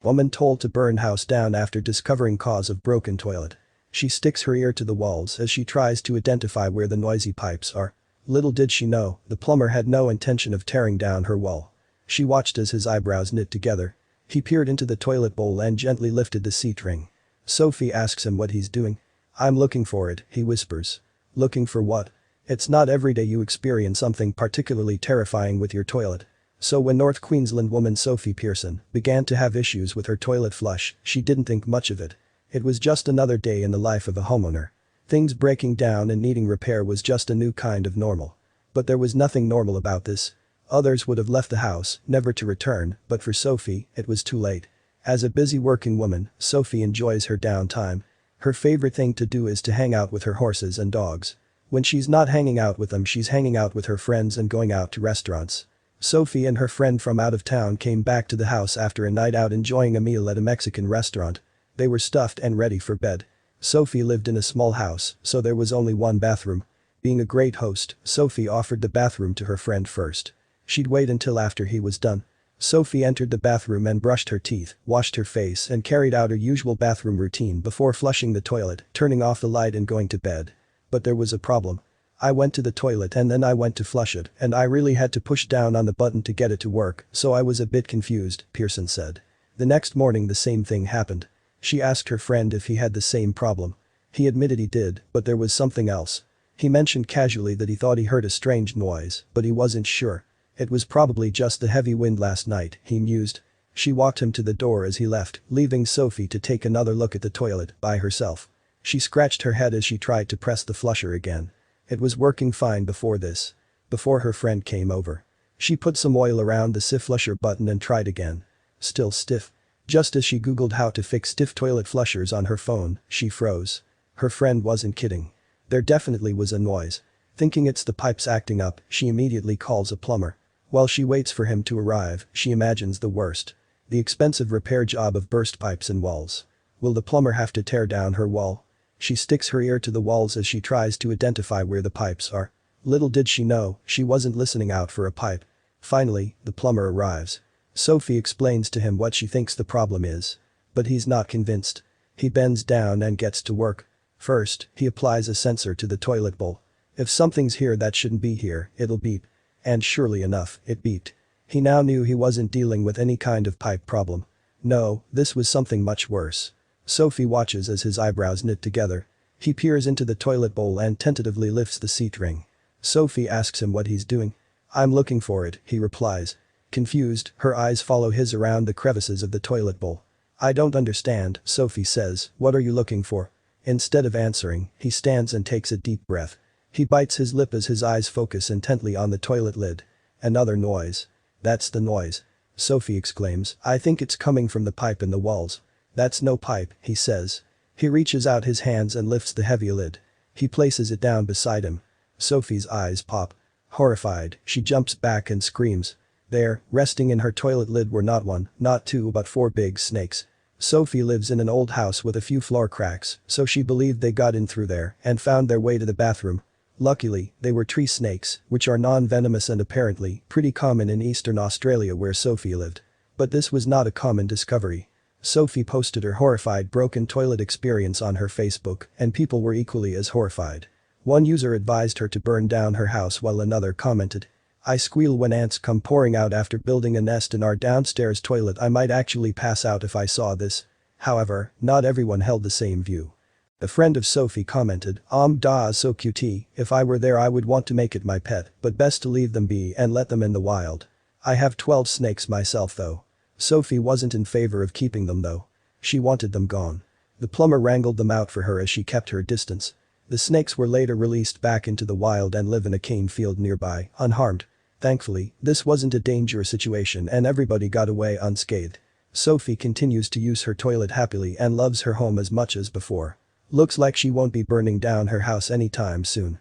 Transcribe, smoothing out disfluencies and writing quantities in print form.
Woman told to burn house down after discovering cause of broken toilet. She sticks her ear to the walls as she tries to identify where the noisy pipes are. Little did she know, the plumber had no intention of tearing down her wall. She watched as his eyebrows knit together. He peered into the toilet bowl and gently lifted the seat ring. Sophie asks him what he's doing. "I'm looking for it," he whispers. "Looking for what?" "It's not every day you experience something particularly terrifying with your toilet." So when North Queensland woman Sophie Pearson began to have issues with her toilet flush, she didn't think much of it. It was just another day in the life of a homeowner. Things breaking down and needing repair was just a new kind of normal. But there was nothing normal about this. Others would have left the house, never to return, but for Sophie, it was too late. As a busy working woman, Sophie enjoys her downtime. Her favorite thing to do is to hang out with her horses and dogs. When she's not hanging out with them, she's hanging out with her friends and going out to restaurants. Sophie and her friend from out of town came back to the house after a night out enjoying a meal at a Mexican restaurant. They were stuffed and ready for bed. Sophie lived in a small house, so there was only one bathroom. Being a great host, Sophie offered the bathroom to her friend first. She'd wait until after he was done. Sophie entered the bathroom and brushed her teeth, washed her face and carried out her usual bathroom routine before flushing the toilet, turning off the light and going to bed. But there was a problem. "I went to the toilet and then I went to flush it and I really had to push down on the button to get it to work, so I was a bit confused," Pearson said. The next morning the same thing happened. She asked her friend if he had the same problem. He admitted he did, but there was something else. He mentioned casually that he thought he heard a strange noise, but he wasn't sure. It was probably just the heavy wind last night, he mused. She walked him to the door as he left, leaving Sophie to take another look at the toilet by herself. She scratched her head as she tried to press the flusher again. It was working fine before this. Before her friend came over. She put some oil around the stiff flusher button and tried again. Still stiff. Just as she googled how to fix stiff toilet flushers on her phone, she froze. Her friend wasn't kidding. There definitely was a noise. Thinking it's the pipes acting up, she immediately calls a plumber. While she waits for him to arrive, she imagines the worst. The expensive repair job of burst pipes and walls. Will the plumber have to tear down her wall? She sticks her ear to the walls as she tries to identify where the pipes are. Little did she know, she wasn't listening out for a pipe. Finally, the plumber arrives. Sophie explains to him what she thinks the problem is. But he's not convinced. He bends down and gets to work. First, he applies a sensor to the toilet bowl. If something's here that shouldn't be here, it'll beep. And surely enough, it beeped. He now knew he wasn't dealing with any kind of pipe problem. No, this was something much worse. Sophie watches as his eyebrows knit together. He peers into the toilet bowl and tentatively lifts the seat ring. Sophie asks him what he's doing. "I'm looking for it," he replies. Confused, her eyes follow his around the crevices of the toilet bowl. "I don't understand," Sophie says, "what are you looking for?" Instead of answering, he stands and takes a deep breath. He bites his lip as his eyes focus intently on the toilet lid. Another noise. "That's the noise," Sophie exclaims. "I think it's coming from the pipe in the walls." "That's no pipe," he says. He reaches out his hands and lifts the heavy lid. He places it down beside him. Sophie's eyes pop. Horrified, she jumps back and screams. There, resting in her toilet lid were not one, not two but four big snakes. Sophie lives in an old house with a few floor cracks, so she believed they got in through there and found their way to the bathroom. Luckily, they were tree snakes, which are non-venomous and apparently pretty common in eastern Australia where Sophie lived. But this was not a common discovery. Sophie posted her horrified broken toilet experience on her Facebook, and people were equally as horrified. One user advised her to burn down her house while another commented, "I squeal when ants come pouring out after building a nest in our downstairs toilet. I might actually pass out if I saw this." However, not everyone held the same view. A friend of Sophie commented, "Da so cute, if I were there I would want to make it my pet, but best to leave them be and let them in the wild. I have 12 snakes myself though." Sophie wasn't in favor of keeping them though. She wanted them gone. The plumber wrangled them out for her as she kept her distance. The snakes were later released back into the wild and live in a cane field nearby, unharmed. Thankfully, this wasn't a dangerous situation and everybody got away unscathed. Sophie continues to use her toilet happily and loves her home as much as before. Looks like she won't be burning down her house anytime soon.